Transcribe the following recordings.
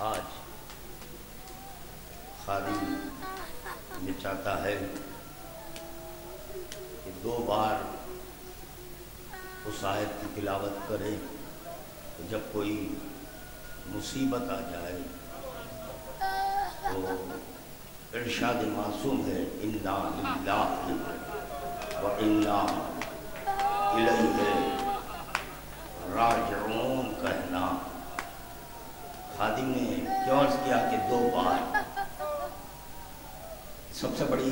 آج خادم یہ چاہتا ہے کہ 2 بار اس آیت کی تلاوت کرے کہ جب کوئی مصیبت آ جائے تو ارشاد معصوم ہے انا للہ و انا الیہ راجعون کہنا۔ خادم نے کیوں عرض کیا کہ 2 بار؟ سب سے بڑی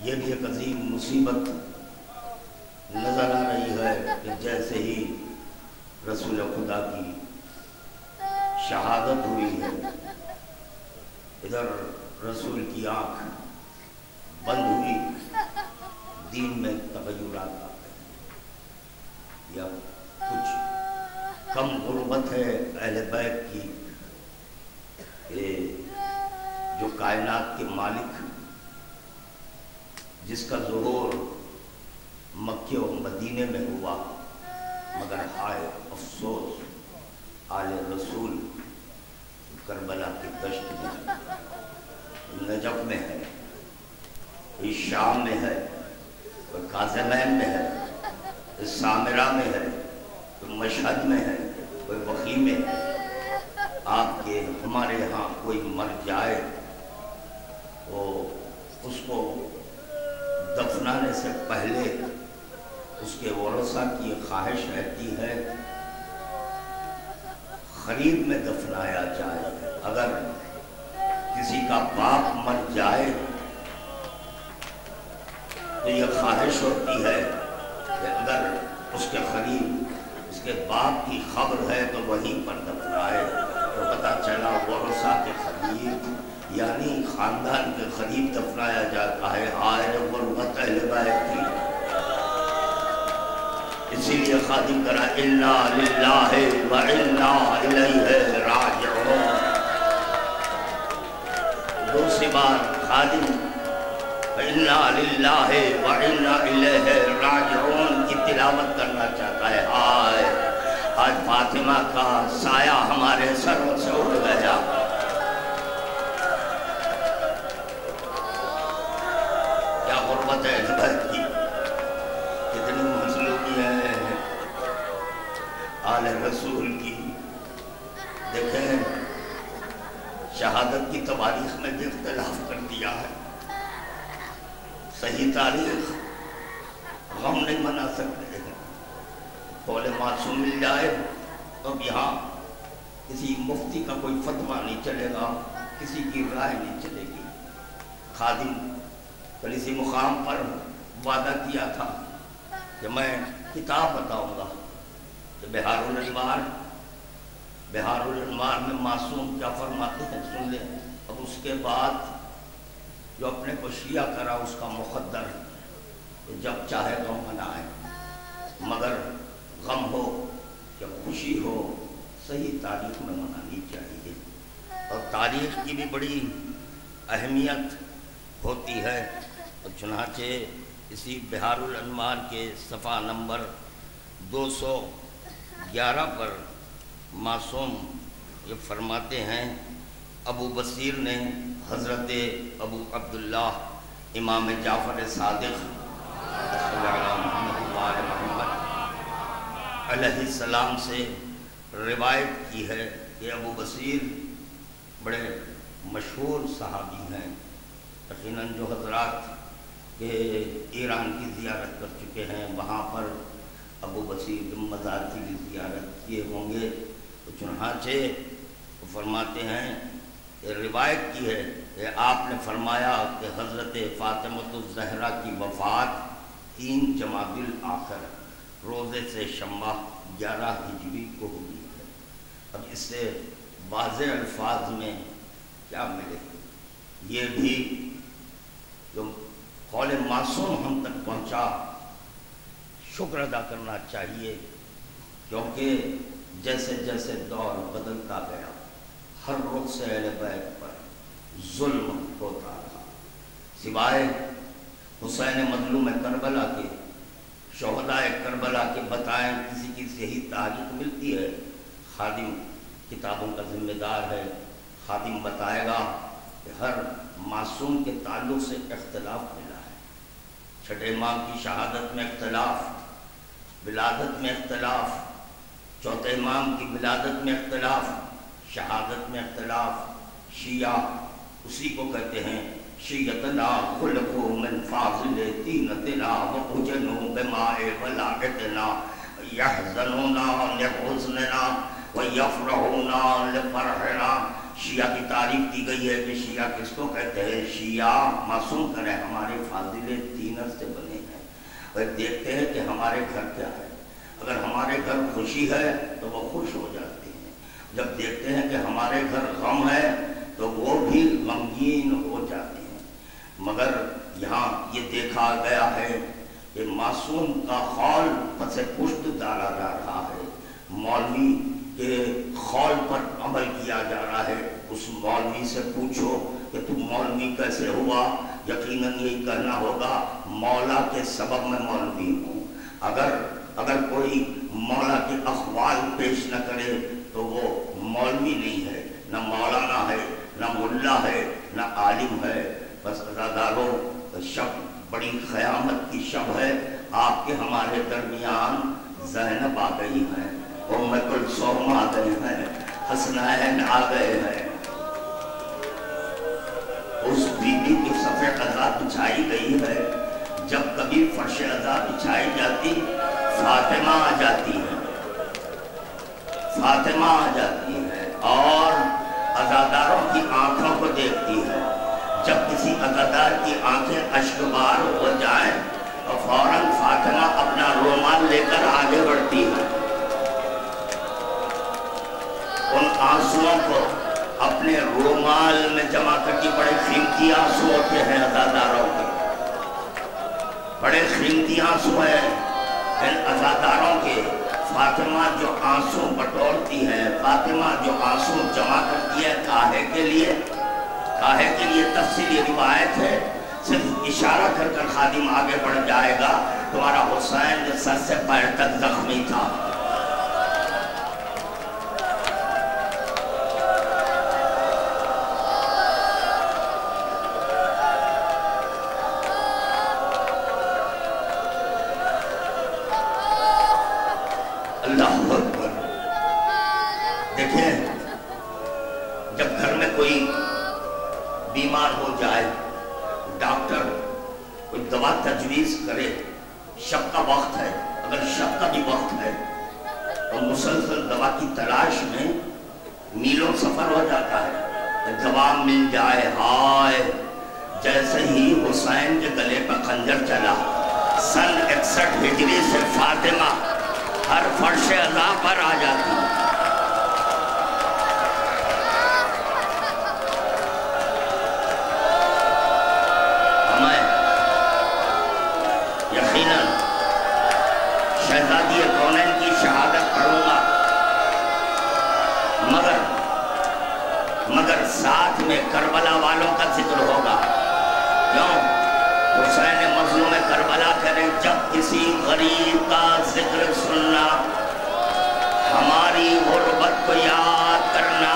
یہ بھی ایک عظیم مصیبت نظر آ رہی ہے کہ جیسے ہی رسول خدا کی شہادت ہوئی ہے ادھر رسول کی آنکھ بند ہوئی، دین میں تغیرات آ گئے، یا کچھ کم غربت ہے اہل بیت کی کہ جو کائنات کے مالک جس کا ظہور مکہ و مدینے میں ہوا، مگر ہائے افسوس آل رسول کربلا کی دشت میں، نجف میں ہے، کوئی شام میں ہے، کوئی کاظمین میں ہے، کوئی سامرہ میں ہے، کوئی مشہد میں ہے، کوئی وخی میں ہے۔ آپ کے ہمارے ہاں کوئی مر جائے تو اس کو دفنانے سے پہلے اس کے ورثہ کی خواہش رہتی ہے قریب میں دفنایا جائے۔ اگر کسی کا باپ مر جائے تو یہ خواہش ہوتی ہے کہ اگر اس کے قریب اس کے باپ کی خبر ہے تو وہیں پر دفنائے۔ تو پتہ چلا ورثہ کے قریب یعنی خاندان کے قریب دفنایا جاتا ہے۔ آئے غربت اہل بیت کی، اسی لیے خادم کرا انا للہ و انا الیہ راجعون۔ دوسری بار خادم انا للہ و انا الیہ راجعون کی تلاوت کرنا چاہتا ہے۔ آج فاطمہ کا سایہ ہمارے سروں سے اٹھ گیا۔ کیا غربت ہے اہل بیت کی، کتنی مظلومی ہے آل رسول کی۔ دیکھیں شہادت کی تواریخ میں بھی اختلاف کر دیا ہے، صحیح تاریخ غم نہیں منا سکتے ہیں۔ قول معصوم مل جائے تو یہاں کسی مفتی کا کوئی فتویٰ نہیں چلے گا، کسی کی رائے نہیں چلے گی۔ خادم کلیسی مقام پر وعدہ کیا تھا کہ میں کتاب بتاؤں گا کہ بہار الانوار میں معصوم کیا فرماتے ہیں سن لیں۔ اب اس کے بعد جو اپنے کو شیعہ کرا اس کا مقدر تو جب چاہے غم منائے، مگر غم ہو یا خوشی ہو صحیح تاریخ میں منانی چاہیے۔ اور تاریخ کی بھی بڑی اہمیت ہوتی ہے۔ اور چنانچہ اسی بہار الانوار کے صفحہ نمبر 211 پر معصوم یہ فرماتے ہیں ابو بصیر نے حضرت ابو عبداللہ امام جعفر صادق محمد علیہ السلام سے روایت کی ہے کہ ابو بصیر بڑے مشہور صحابی ہیں۔ یقیناً جو حضرات کہ ایران کی زیارت کر چکے ہیں وہاں پر ابو بصیر مزار کی بھی زیارت کیے ہوں گے۔ تو چنانچہ فرماتے ہیں کہ روایت کی ہے کہ آپ نے فرمایا کہ حضرت فاطمۃ الزہرا کی وفات 3 جمادی الاخر روزے سے شمع 11 ہجری کو ہوئی ہے۔ اب اس سے واضح الفاظ میں کیا ملے؟ یہ بھی جو قول معصوم ہم تک پہنچا شکر ادا کرنا چاہیے، کیونکہ جیسے جیسے دور بدلتا گیا ہر رخ سے اہل بیت پر ظلم ہوتا رہا، سوائے حسین مظلوم کربلا کے، شہداء کربلا کے بتائیں کسی کی صحیح تاریخ ملتی ہے؟ خادم کتابوں کا ذمہ دار ہے، خادم بتائے گا کہ ہر معصوم کے تعلق سے اختلاف ملا ہے۔ چھٹے امام کی شہادت میں اختلاف، ولادت میں اختلاف، چوتھے امام کی ولادت میں اختلاف، شہادت میں اختلاف۔ شیعہ اسی کو کہتے ہیں شیعتنا خلقو من فاضل تینتنا وقجنو بماء ولادتنا یحزنونا لحزننا ویفرحونا لفرحنا۔ شیعہ کی تعریف کی گئی ہے کہ شیعہ کس کو کہتے ہیں؟ شیعہ معصوم کریں ہمارے فاضل تینت سے بنے ہیں، اور دیکھتے ہیں کہ ہمارے گھر کیا ہے۔ اگر ہمارے گھر خوشی ہے تو وہ خوش ہو جاتے ہیں، جب دیکھتے ہیں کہ ہمارے گھر غم ہے تو وہ بھی غمگین ہو جاتے ہیں۔ مگر یہاں یہ دیکھا گیا ہے کہ معصوم کا خول پس پشت ڈالا جا رہا ہے، مولوی کے خول پر عمل کیا جا رہا ہے۔ اس مولوی سے پوچھو کہ تم مولوی کیسے ہوا، یقیناً یہی کہنا ہوگا مولا کے سبب میں مولوی ہوں۔ اگر کوئی مولا کے اخوال پیش نہ کرے تو وہ مولوی نہیں ہے، نہ مولانا ہے، نہ ملا ہے، نہ عالم ہے۔ بس عزاداروں، شب بڑی قیامت کی شب ہے، آپ کے ہمارے درمیان زینب آ گئی ہیں، ام کلثوم آ گئے ہیں، حسنین آ گئے ہیں۔ اس بی بی کی صفحے قضا بچھائی گئی ہے، جب کبھی فرش قضا بچھائی جاتی فاطمہ آ جاتی ہے، فاطمہ آ جاتی ہے اور عزاداروں کی آنکھوں کو دیکھتی ہے۔ جب کسی عزادار کی آنکھیں اشکبار ہو جائیں تو فوراً فاطمہ اپنا رومال لے کر آگے بڑھتی ہے، ان آنسوؤں کو اپنے رومال میں جمع کرتی۔ بڑے قیمتی آنسو ہوتے ہیں عزاداروں کے، بڑے قیمتی آنسو ہیں ان عزاداروں کے۔ فاطمہ جو آنسو بٹورتی ہے، فاطمہ جو آنسو جمع کرتی ہے، کاہے کے لیے؟ کاہے کے لیے؟ تفصیلی روایت ہے، صرف اشارہ کر کر خادم آگے بڑھ جائے گا، تمہارا حسین جو سر سے پیر تک زخمی تھا، اللہ اکبر۔ دیکھیں، جب گھر میں کوئی بیمار ہو جائے، ڈاکٹر کوئی دوا تجویز کرے، شب کا وقت ہے، اگر شب کا بھی وقت ہے تو مسلسل دوا کی تلاش میں میلوں سفر ہو جاتا ہے، دوا مل جائے، ہائے! جیسے ہی حسین کے گلے پر خنجر چلا، سن 61 ہجری سے فاطمہ ہر فرش عزا پر آ جاتی ہے۔ میں یقیناً شہزادی کونین کی شہادت پڑھوں گا، مگر ساتھ میں کربلا والوں کا ذکر ہوگا۔ کیوں؟ حسین مظلوم کربلا کریں، جب کسی غریب کا ذکر سننا، ہماری غربت کو یاد کرنا۔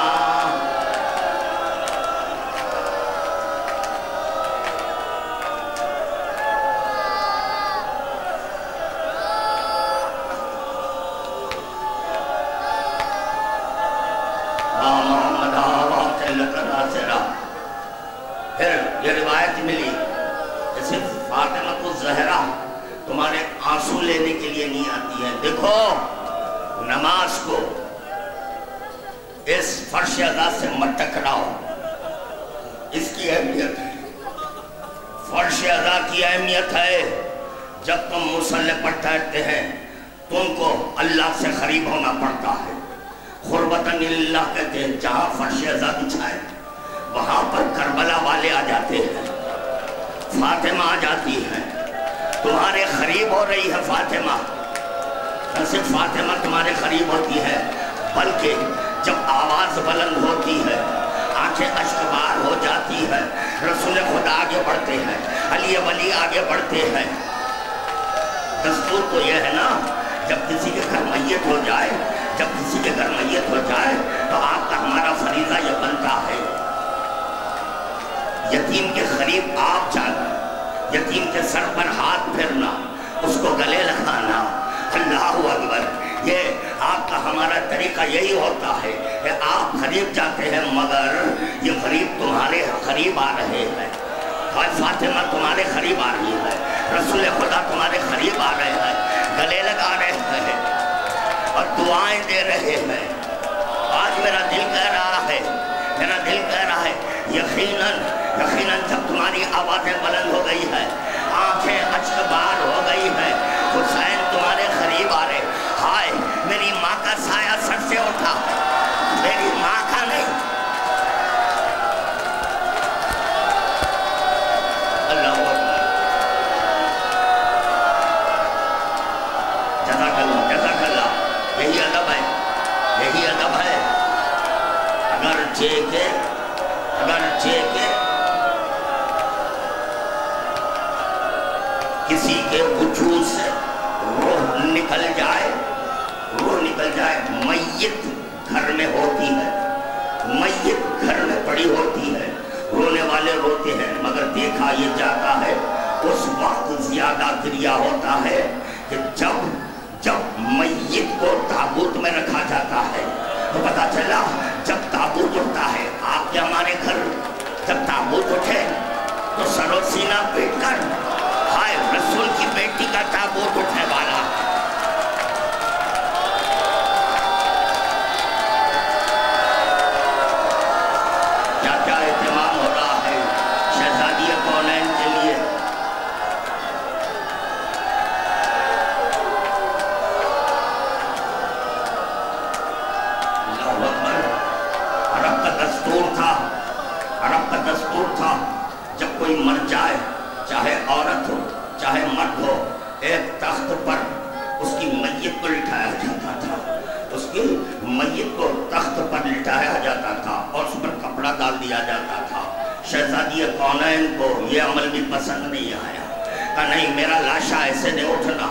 محمد آوات لکنا سرا۔ پھر یہ روایت ملی کہ صرف فاطمہ کو زہرا تمہارے آنسو لینے کے لیے نہیں آتی ہے۔ دیکھو، نماز کو اس فرش عزا سے مت ٹکراؤ، اس کی اہمیت ہے، فرش عزا کی اہمیت ہے۔ جب تم مصلی پر ٹھہرتے ہیں تم کو اللہ سے قریب ہونا پڑتا ہے۔ قربتاً اللہ کہتے ہیں، جہاں فرش عزا بچھائے وہاں پر کربلا والے آ جاتے ہیں، فاطمہ آ جاتی ہے، تمہارے قریب ہو رہی ہے فاطمہ۔ نہ صرف فاطمہ تمہارے قریب ہوتی ہے، بلکہ جب آواز بلند ہوتی ہے، آنکھیں اشکبار ہو جاتی ہے، رسول خدا آگے بڑھتے ہیں، علی ولی آگے بڑھتے ہیں۔ دستور تو یہ ہے نا، جب کسی کے گھر میت ہو جائے تو اللہ اکبر. یہ آپ کا ہمارا طریقہ یہی ہوتا ہے کہ آپ قریب جاتے ہیں مگر یہ غریب تمہارے قریب آ رہے ہیں. فاطمہ تمہارے قریب آ رہی ہے, رسول خدا تمہارے قریب آ رہے ہیں, گلے لگا رہے ہیں اور دعائیں دے رہے ہیں. آج میرا دل کہہ رہا ہے, میرا دل کہہ رہا ہے یقیناً جب تمہاری آوازیں بلند ہو گئی ہے, آنکھیں اشکبار ہو گئی ہے, حسین تمہارے قریب آ رہے. ہائے میری ماں کا سایہ سر سے اٹھا, میری ماں کا نہیں. اللہ اکبر. جزاک اللہ, جزاک اللہ. یہی ادب ہے, یہی ادب ہے. اگرچہ کہ کسی کے وجود سے روح نکل جائے, میت گھر میں ہوتی ہے, میت گھر میں پڑی ہوتی ہے, رونے والے روتے ہیں مگر دیکھا یہ جاتا ہے اس وقت زیادہ گریہ ہوتا ہے کہ جب میت کو تابوت میں رکھا جاتا ہے. تو پتا چلا جب تابوت اٹھتا ہے, آپ کے ہمارے گھر جب تابوت اٹھے تو سر و سینہ پیٹ کر ہائے رسول کی بیٹی کا تابوت اٹھنے والا. کیا کیا اہتمام ہو رہا ہے شہزادی کونین کے لیے. عرب کا دستور تھا جب کوئی مر جائے, چاہے عورت ہو چاہے مرد ہو, ایک تخت پر اس کی میت کو لٹایا جاتا تھا, اس کی میت کو تخت پر لٹایا جاتا تھا اور اس پر کپڑا ڈال دیا جاتا تھا. شہزادی کونین کو یہ عمل بھی پسند نہیں آیا, کہا نہیں میرا لاشا ایسے نہیں اٹھنا,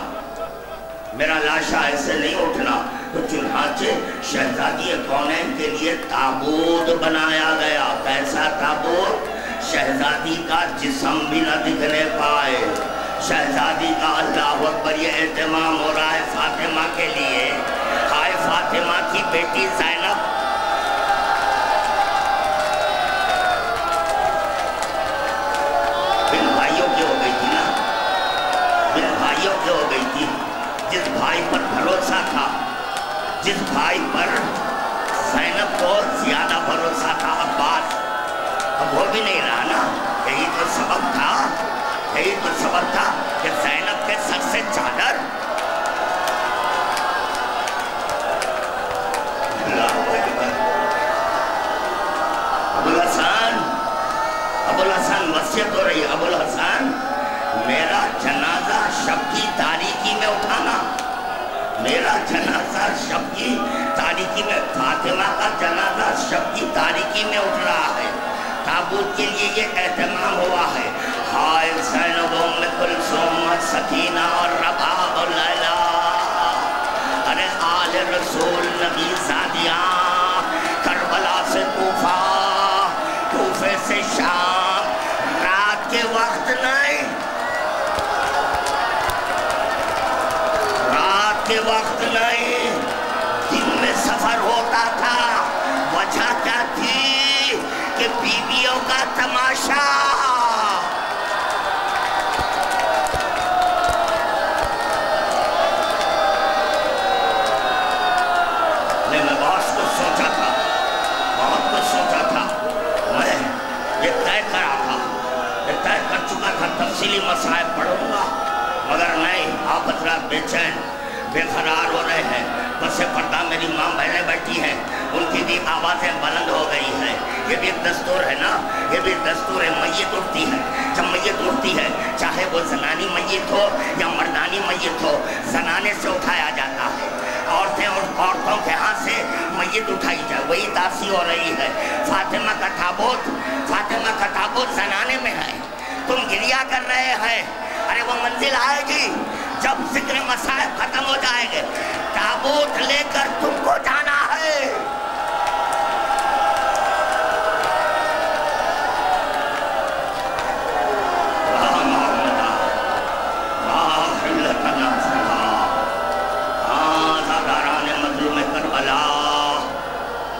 میرا لاشا ایسے نہیں اٹھنا. تو چنانچہ شہزادی کونین کے لیے تابوت بنایا گیا. کیسا تابوت؟ شہزادی کا جسم بھی نہ دکھنے پائے. شہزادی کا اللہ اکبر یہ اہتمام ہو رہا ہے فاطمہ کے لیے. ہائے فاطمہ کی بیٹی زینب, بن بھائیوں کی ہو گئی تھی نا, بن بھائیوں کی ہو گئی تھی. جس بھائی پر بھروسہ تھا, جس بھائی پر زینب کو زیادہ بھروسہ تھا عباس, اب وہ بھی نہیں رہا نا. یہی تو سبب تھا کہ زینب کے سر سے چادر. ابو الحسن وصیت ہو رہی ہے, ابو الحسن میرا جنازہ شب کی تاریکی میں اٹھانا, میرا جنازہ شب کی تاریکی میں, فاطمہ کا جنازہ شب کی تاریکی میں اٹھ رہا ہے. تابوت کے لیے یہ اہتمام ہوا ہے. ہائے زینب ام کلثوم سکینہ اور رباب لیلا, ارے آل رسول نبی زادیاں, کربلا سے کوفہ, کوفے سے شام, رات کے وقت نہیں, رات کے وقت نہیں, دن میں سفر ہوتا تھا. وجہ کیا تھی کہ بیویوں کا تماشا. میں بہت کچھ سوچا تھا, بہت کچھ سوچا تھا. میں یہ طے کرا تھا, یہ طے کر چکا تھا تفصیلی مسائل پڑھوں گا, مگر نہیں. آپ حضرات بے چین بے قرار ہو رہے ہیں. بس پردہ میری ماں بہنیں بیٹھی ہیں, ان کی بھی آوازیں بلند ہو گئی ہیں. یہ بھی ایک دستور ہے نا, یہ بھی دستور ہے. میت اٹھتی ہے, جب میت اٹھتی ہے چاہے وہ زنانی میت ہو یا مردانی میت ہو, زنانے سے اٹھایا جاتا ہے. عورتوں کے ہاتھ سے میت اٹھائی جائے, وہی تاثیر ہو رہی ہے. فاطمہ کا تابوت زنانے میں ہے. تم گریہ کر رہے ہیں, ارے وہ منزل آئے گی جب ذکر مصائب ختم ہو جائے گے. تابوت لے کر تم کو جانا ہے.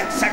61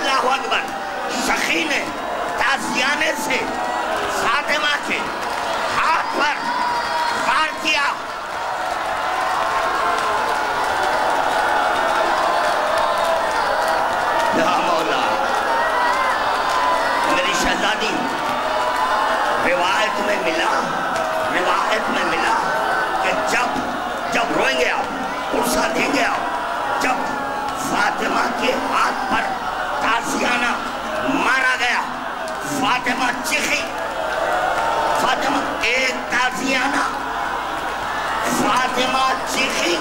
اللہ اکبر. سخی نے تازیانے سے فاطمہ کے ہاتھ پر وار کیا. یا مولا میری شہزادی. روایت میں ملا کہ جب روئیں گے آپ, عرصہ دیں گے آپ, جب فاطمہ کے ہاتھ پر تازیانہ مارا گیا, فاطمہ چیخی. فاطمہ ایک تازیانہ فاطمہ چیخی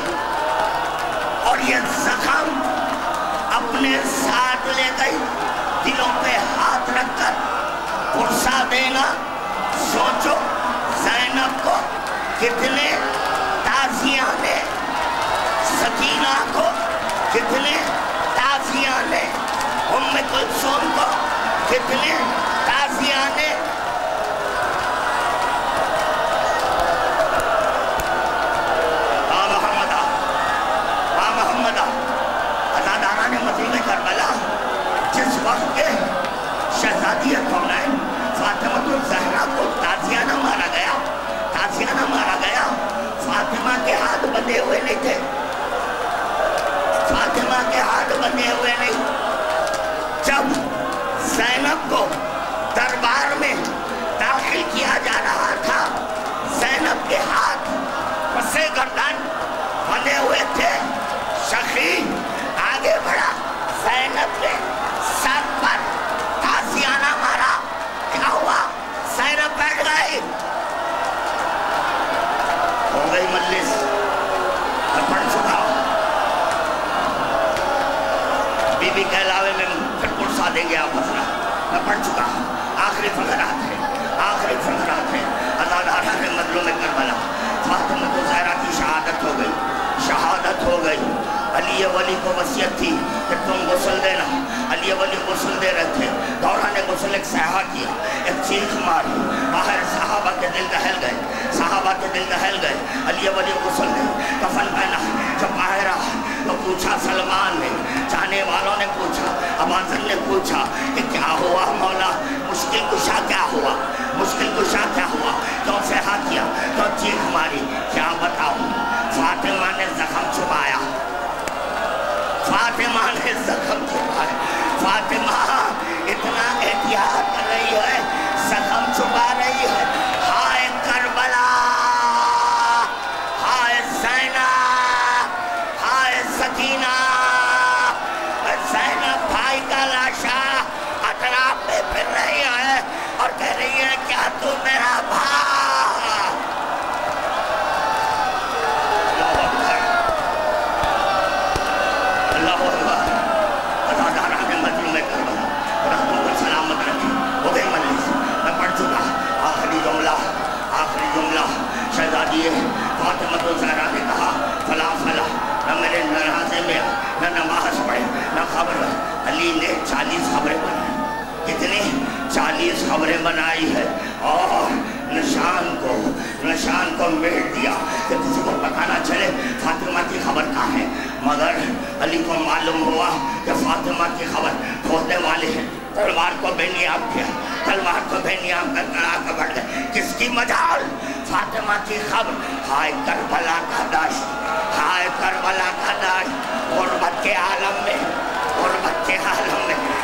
اور یہ زخم اپنے ساتھ لے گئی, دلوں پہ ہاتھ رکھ کر پرسا دینا. سوچو زینب کو کتنے تازیانے, سکینہ کو کتنے تازیانے, ام کلثوم کو کتنے تازیانے. محمدہ ازادارہ نے مظلوم کربلا جس وقت کے شہزادی کونین فاطمہ الزہرا کو تازیانہ مارا گیا, فاطمہ کے ہاتھ بندھے ہوئے نہیں تھے, فاطمہ کے ہاتھ بندھے ہوئے نہیں. جب زینب کو دربار میں داخل کیا جا رہا تھا, زینب کے ہاتھ پسے گردن بندھے ہوئے تھے. سخی آگے بڑھا, زینب نے سر پر تازیانہ مارا. کیا ہوا؟ زینب بیٹھ گئی. ہو گئی مجلس. میں پڑھ چکا ہوں. بی بی کے علاوے میں پھر پرسا دیں گے آپ حضرہ. میں پڑھ چکا ہوں. آخری فقرات ہیں. ازادارہ نے مظلوم کربلا فاطمہ الزہرا کی شہادت ہو گئی. علی ولی کو وصیت تھی کہ تم غسل دینا. علی ولی غسل دے رہے تھے, دوران نے غسل ایک صیحہ کیا, ایک چیخ ماری. باہر صحابہ کے دل دہل گئے. علی ولی غسل دے, کفن پہنا. جب باہر آیا تو پوچھا سلمان نے, جانے والوں نے پوچھا, اباذر نے پوچھا کہ کیا ہوا مولا, مشکل کشا کیا ہوا, کیوں صیحہ کیا, کیوں چیخ ماری. کیا بتاؤں, فاطمہ نے زخم چھپایا. فاطمہ اتنا احتیاط کر رہی ہے, زخم چھپا رہی ہے. ہائے کربلا, ہائے زینب, ہائے سکینہ. زینب بھائی کا لاشا اطراف میں پھر رہی ہے اور کہہ رہی ہے کیا تو میرا بھائی. شہزادی فاطمہ الزہرا نے کہا فلا نہ میرے جنازے میں نہ نماز پڑھے نہ خبر. علی نے 40 خبریں بنائی. کتنی 40 خبریں بنائی ہے اور نشان کو میٹ دیا کہ کسی کو پتہ نہ چلے فاطمہ کی خبر کہاں ہے. مگر علی کو معلوم ہوا کہ فاطمہ کی خبر کھونے والے ہیں. تلوار کو بے نیاب کیا, تلوار کو بے نیاب کر آگے بڑھ گئے. کس کی مجال؟ فاطمہ کی خبر. ہائے کربلا کا دشت, غربت کے عالم میں,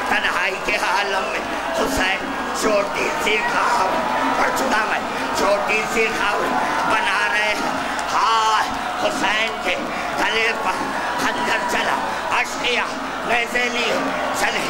تنہائی کے عالم میں حسین چھوٹی سی خبر, پڑھ چکا میں, چھوٹی سی خبر بنا رہے ہیں. ہائے حسین کے گلے پر خنجر چلا, اشعیا نیزے لیے چلے.